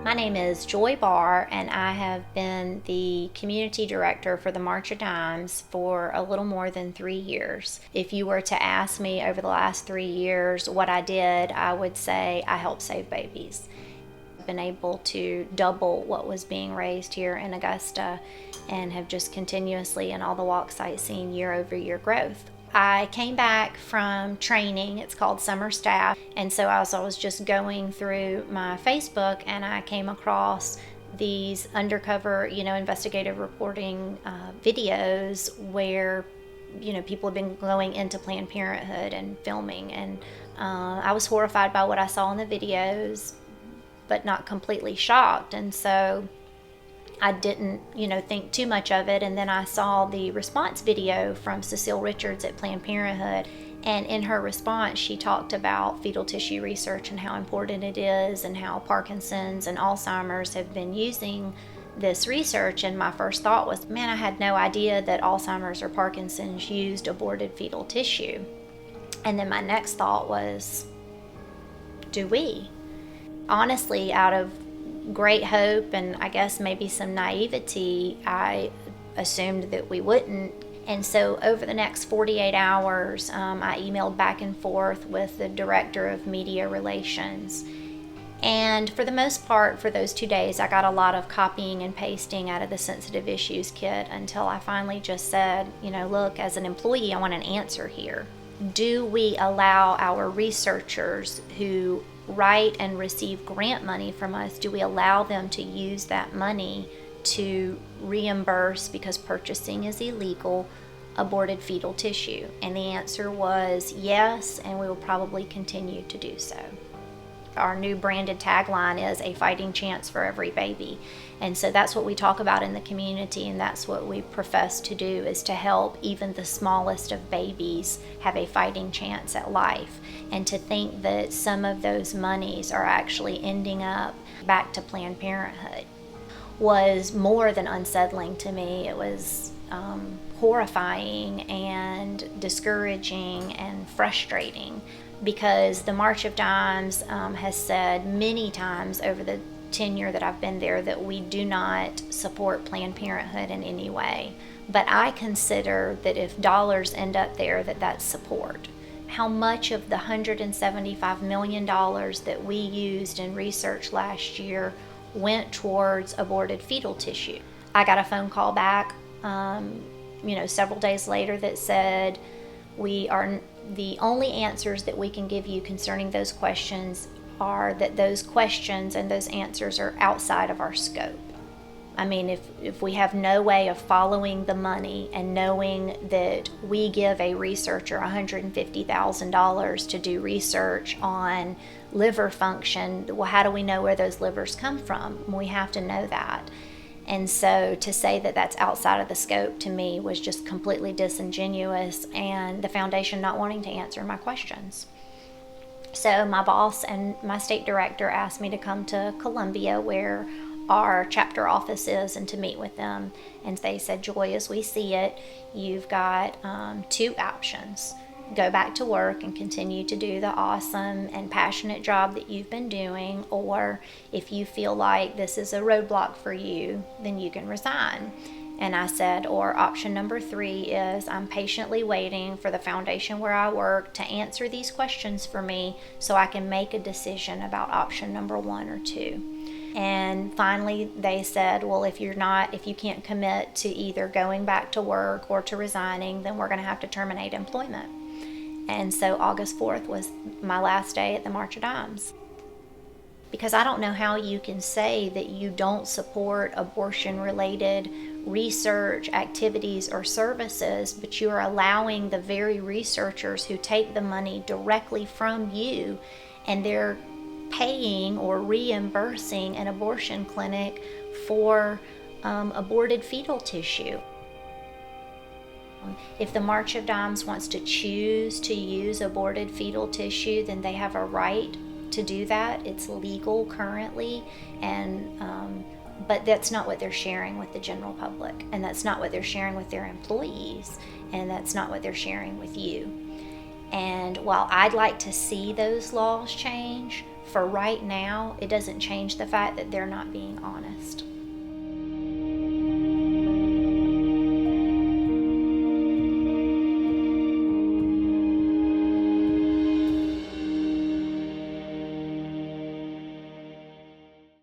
My name is Joy Barr, and I have been the community director for the March of Dimes for a little more than 3 years. If you were to ask me over the last 3 years what I did, I would say I helped save babies. I've been able to double what was being raised here in Augusta and have just continuously in all the walk sites seen year-over-year growth. I came back from training, it's called Summer Staff, and so as I was just going through my Facebook and I came across these undercover, investigative reporting videos where, people have been going into Planned Parenthood and filming, and I was horrified by what I saw in the videos, but not completely shocked, and so I didn't, think too much of it. And then I saw the response video from Cecile Richards at Planned Parenthood. And in her response, she talked about fetal tissue research and how important it is and how Parkinson's and Alzheimer's have been using this research. And my first thought was, man, I had no idea that Alzheimer's or Parkinson's used aborted fetal tissue. And then my next thought was, do we? Honestly, out of great hope and I guess maybe some naivety, I assumed that we wouldn't. And so over the next 48 hours, I emailed back and forth with the director of media relations. And for the most part, for those 2 days, I got a lot of copying and pasting out of the sensitive issues kit until I finally just said, look, as an employee, I want an answer here. Do we allow our researchers who write and receive grant money from us, do we allow them to use that money to reimburse, because purchasing is illegal, aborted fetal tissue? And the answer was yes, and we will probably continue to do so. Our new branded tagline is a fighting chance for every baby. And so that's what we talk about in the community, and that's what we profess to do, is to help even the smallest of babies have a fighting chance at life. And to think that some of those monies are actually ending up back to Planned Parenthood was more than unsettling to me. It was horrifying and discouraging and frustrating, because the March of Dimes has said many times over the tenure that I've been there that we do not support Planned Parenthood in any way. But I consider that if dollars end up there, that's support. How much of the $175 million that we used in research last year went towards aborted fetal tissue? I got a phone call back, several days later that said, the only answers that we can give you concerning those questions are that those questions and those answers are outside of our scope. I mean, if we have no way of following the money and knowing that we give a researcher $150,000 to do research on liver function, well, how do we know where those livers come from? We have to know that. And so to say that that's outside of the scope, to me, was just completely disingenuous, and the foundation not wanting to answer my questions. So my boss and my state director asked me to come to Columbia, where our chapter office is, and to meet with them. And they said, Joy, as we see it, you've got 2 options. Go back to work and continue to do the awesome and passionate job that you've been doing, or if you feel like this is a roadblock for you, then you can resign. And I said, or option number 3 is I'm patiently waiting for the foundation where I work to answer these questions for me so I can make a decision about option number 1 or 2. And finally they said, well, if you can't commit to either going back to work or to resigning, then we're going to have to terminate employment. And so August 4th was my last day at the March of Dimes. Because I don't know how you can say that you don't support abortion-related research, activities, or services, but you are allowing the very researchers who take the money directly from you, and they're paying or reimbursing an abortion clinic for aborted fetal tissue. If the March of Dimes wants to choose to use aborted fetal tissue, then they have a right to do that. It's legal currently, and but that's not what they're sharing with the general public, and that's not what they're sharing with their employees, and that's not what they're sharing with you. And while I'd like to see those laws change, for right now, it doesn't change the fact that they're not being honest.